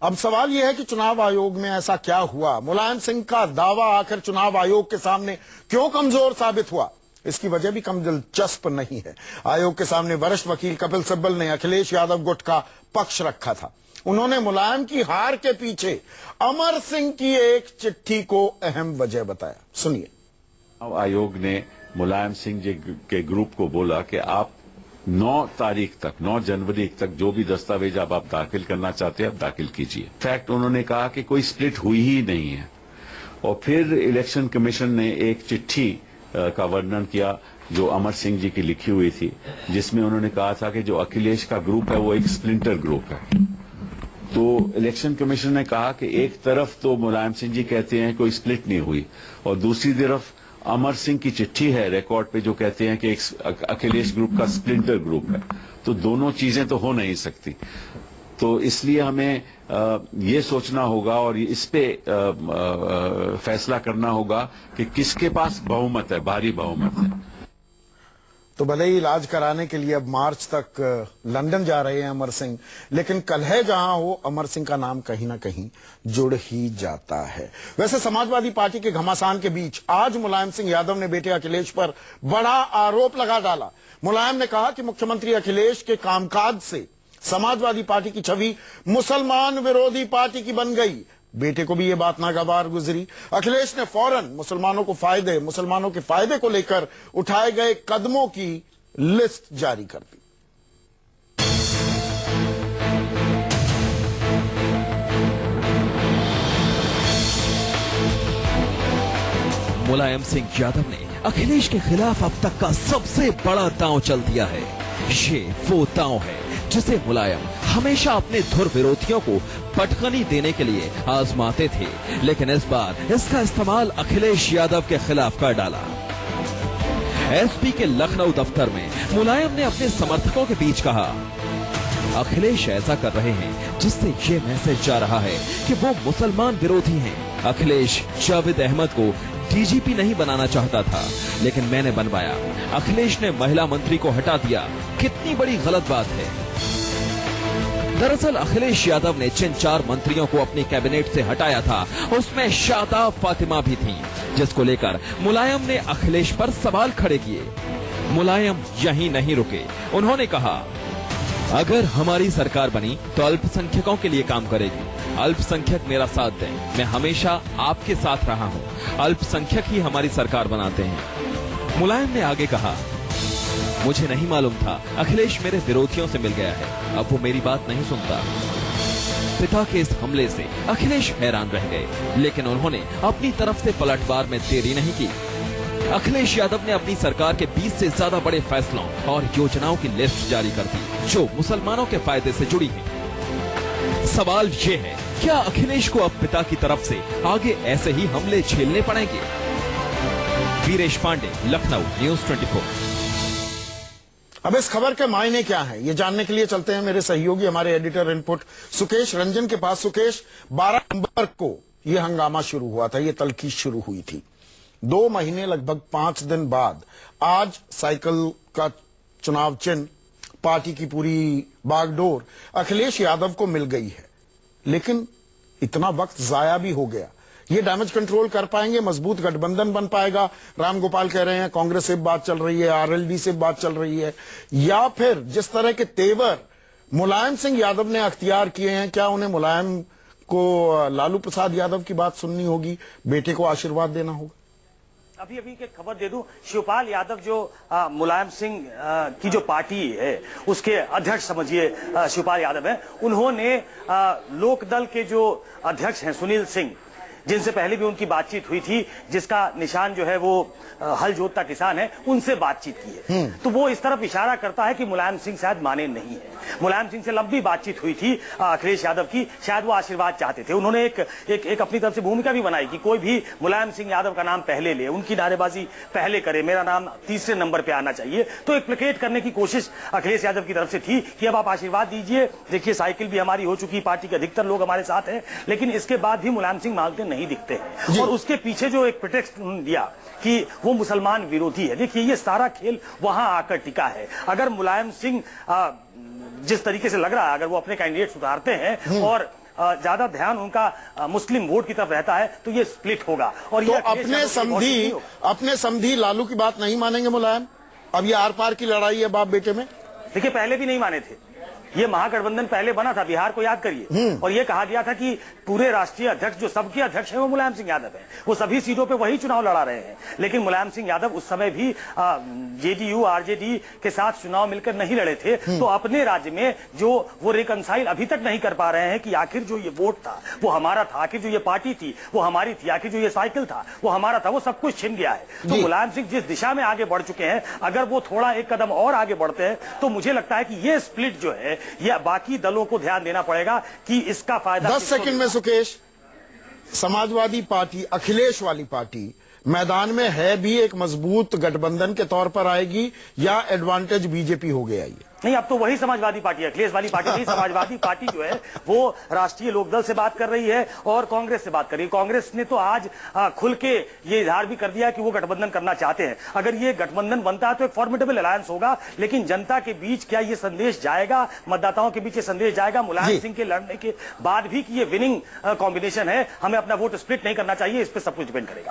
अब सवाल यह है कि चुनाव आयोग में ऐसा क्या हुआ, मुलायम सिंह का दावा आखिर चुनाव आयोग के सामने क्यों कमजोर साबित हुआ? इसकी वजह भी कम दिलचस्प नहीं है। आयोग के सामने वरिष्ठ वकील कपिल सिब्बल ने अखिलेश यादव गुट का पक्ष रखा था। उन्होंने मुलायम की हार के पीछे अमर सिंह की एक चिट्ठी को अहम वजह बताया। सुनिए। आयोग ने मुलायम सिंह जी के ग्रुप को बोला कि आप 9 तारीख तक, 9 जनवरी तक जो भी दस्तावेज आप दाखिल करना चाहते हैं आप दाखिल कीजिए। फैक्ट उन्होंने कहा कि कोई स्प्लिट हुई ही नहीं है। और फिर इलेक्शन कमीशन ने एक चिट्ठी का वर्णन किया जो अमर सिंह जी की लिखी हुई थी, जिसमें उन्होंने कहा था कि जो अखिलेश का ग्रुप है वो एक स्प्लिंटर ग्रुप है। तो इलेक्शन कमीशन ने कहा कि एक तरफ तो मुलायम सिंह जी कहते हैं कोई स्प्लिट नहीं हुई, और दूसरी तरफ अमर सिंह की चिट्ठी है रिकॉर्ड पे जो कहते हैं कि एक अखिलेश ग्रुप का स्प्लिंटर ग्रुप है। तो दोनों चीजें तो हो नहीं सकती। तो इसलिए हमें ये सोचना होगा और इस पे फैसला करना होगा कि किसके पास बहुमत है, भारी बहुमत है। तो भले ही इलाज कराने के लिए अब मार्च तक लंदन जा रहे हैं अमर सिंह, लेकिन कलह जहां हो अमर सिंह का नाम कहीं ना कहीं जुड़ ही जाता है। वैसे समाजवादी पार्टी के घमासान के बीच आज मुलायम सिंह यादव ने बेटे अखिलेश पर बड़ा आरोप लगा डाला। मुलायम ने कहा कि मुख्यमंत्री अखिलेश के कामकाज से समाजवादी पार्टी की छवि मुसलमान विरोधी पार्टी की बन गई। बेटे को भी ये बात नागवार गुजरी। अखिलेश ने फौरन मुसलमानों के फायदे को लेकर उठाए गए कदमों की लिस्ट जारी कर दी। मुलायम सिंह यादव ने अखिलेश के खिलाफ अब तक का सबसे बड़ा दांव चल दिया है। ये वो दांव है जिसे मुलायम हमेशा अपने धुर विरोधियों को पटखनी देने के लिए आजमाते थे, लेकिन इस बार इसका इस्तेमाल अखिलेश यादव के खिलाफ कर डाला। एसपी के लखनऊ दफ्तर में मुलायम ने अपने समर्थकों के बीच कहा, अखिलेश ऐसा कर रहे हैं जिससे ये मैसेज जा रहा है कि वो मुसलमान विरोधी हैं। अखिलेश जावेद अहमद को डीजीपी नहीं बनाना चाहता था, लेकिन मैंने बनवाया। अखिलेश ने महिला मंत्री को हटा दिया। कितनी बड़ी गलत बात है। दरअसल अखिलेश यादव ने जिन 4 मंत्रियों को अपनी कैबिनेट से हटाया था उसमें शादाब फातिमा भी थी, जिसको लेकर मुलायम ने अखिलेश पर सवाल खड़े किए। मुलायम यहीं नहीं रुके। उन्होंने कहा, अगर हमारी सरकार बनी तो अल्पसंख्यकों के लिए काम करेगी। अल्पसंख्यक मेरा साथ दें। मैं हमेशा आपके साथ रहा हूं। अल्पसंख्यक ही हमारी सरकार बनाते हैं। मुलायम ने आगे कहा, मुझे नहीं मालूम था अखिलेश मेरे विरोधियों से मिल गया है। अब वो मेरी बात नहीं सुनता। पिता के इस हमले से अखिलेश हैरान रह गए, लेकिन उन्होंने अपनी तरफ से पलटवार में देरी नहीं की। अखिलेश यादव ने अपनी सरकार के 20 से ज्यादा बड़े फैसलों और योजनाओं की लिस्ट जारी कर दी जो मुसलमानों के फायदे से जुड़ी है। सवाल ये है, क्या अखिलेश को अब पिता की तरफ से आगे ऐसे ही हमले झेलने पड़ेंगे? वीरेश पांडे, लखनऊ, न्यूज़ 24। अब इस खबर के मायने क्या है, ये जानने के लिए चलते हैं मेरे सहयोगी, हमारे एडिटर इनपुट सुकेश रंजन के पास। सुकेश, 12 नवंबर को यह हंगामा शुरू हुआ था, ये तलखीश शुरू हुई थी। 2 महीने लगभग 5 दिन बाद आज साइकिल का चुनाव चिन्ह, पार्टी की पूरी बागडोर अखिलेश यादव को मिल गई है, लेकिन इतना वक्त जाया भी हो गया। ये डैमेज कंट्रोल कर पाएंगे? मजबूत गठबंधन बन पाएगा? राम गोपाल कह रहे हैं कांग्रेस से बात चल रही है, आरएलडी से बात चल रही है, या फिर जिस तरह के तेवर मुलायम सिंह यादव ने अख्तियार किए हैं, क्या उन्हें मुलायम को लालू प्रसाद यादव की बात सुननी होगी, बेटे को आशीर्वाद देना होगा? अभी की खबर दे दूं, शिवपाल यादव जो मुलायम सिंह की जो पार्टी है उसके अध्यक्ष समझिए शिवपाल यादव है, उन्होंने लोकदल के जो अध्यक्ष हैं सुनील सिंह, जिनसे पहले भी उनकी बातचीत हुई थी, जिसका निशान जो है वो हल जोतता किसान है, उनसे बातचीत की है। तो वो इस तरफ इशारा करता है कि मुलायम सिंह शायद माने नहीं है। मुलायम सिंह से लंबी बातचीत हुई थी अखिलेश यादव की, शायद वो आशीर्वाद चाहते थे। उन्होंने एक अपनी तरफ से भूमिका भी बनाई कि कोई भी मुलायम सिंह यादव का नाम पहले ले, उनकी नारेबाजी पहले करे, मेरा नाम तीसरे नंबर पे आना चाहिए। तो एक प्लेकेट करने की कोशिश अखिलेश यादव की तरफ से थी कि अब आप आशीर्वाद दीजिए, देखिए साइकिल भी हमारी हो चुकी, पार्टी के अधिकतर लोग हमारे साथ हैं। लेकिन इसके बाद भी मुलायम सिंह मांगते नहीं दिखते हैं, और उसके पीछे जो एक प्रिटेक्स्ट दिया कि वो मुसलमान विरोधी है। देखिए ये सारा खेल वहां आकर टिका है। अगर मुलायम सिंह जिस तरीके से लग रहा है, अगर वो अपने कैंडिडेट उतारते हैं और ज्यादा ध्यान उनका मुस्लिम वोट की तरफ रहता है तो ये स्प्लिट होगा। और तो ये अखिलेश यादव की वोट नहीं होगा। अपने समधी लालू की बात नहीं मानेंगे मुलायम? अब ये आर पार की लड़ाई है बाप बेटे में। देखिए, पहले भी नहीं माने थे। ये महागठबंधन पहले बना था, बिहार को याद करिए, और ये कहा गया था कि पूरे राष्ट्रीय अध्यक्ष जो सबके अध्यक्ष हैं वो मुलायम सिंह यादव हैं, वो सभी सीटों पे वही चुनाव लड़ा रहे हैं। लेकिन मुलायम सिंह यादव उस समय भी जेडीयू आरजेडी के साथ चुनाव मिलकर नहीं लड़े थे। तो अपने राज्य में जो वो रिकंसाइल अभी तक नहीं कर पा रहे हैं कि आखिर जो ये वोट था वो हमारा था, आखिर जो ये पार्टी थी वो हमारी थी, आखिर जो ये साइकिल था वो हमारा था, वो सब कुछ छिन गया है। तो मुलायम सिंह जिस दिशा में आगे बढ़ चुके हैं, अगर वो थोड़ा एक कदम और आगे बढ़ते हैं तो मुझे लगता है कि ये स्प्लिट जो है ये बाकी दलों को ध्यान देना पड़ेगा कि इसका फायदा 10 सेकंड में सुकेश, समाजवादी पार्टी अखिलेश वाली पार्टी मैदान में है भी एक मजबूत गठबंधन के तौर पर आएगी या एडवांटेज बीजेपी हो गया ये? नहीं, अब तो वही समाजवादी पार्टी है, अखिलेश वाली पार्टी नहीं। समाजवादी पार्टी जो है वो राष्ट्रीय लोकदल से बात कर रही है और कांग्रेस से बात कर रही है। कांग्रेस ने तो आज खुल के ये इजहार भी कर दिया कि वो गठबंधन करना चाहते हैं। अगर ये गठबंधन बनता है तो एक फॉर्मिडेबल अलायंस होगा, लेकिन जनता के बीच क्या ये संदेश जाएगा, मतदाताओं के बीच ये संदेश जाएगा मुलायम सिंह के लड़ने के बाद भी कि ये विनिंग कॉम्बिनेशन है, हमें अपना वोट स्प्लिट नहीं करना चाहिए, इस पर सब कुछ डिपेंड करेगा।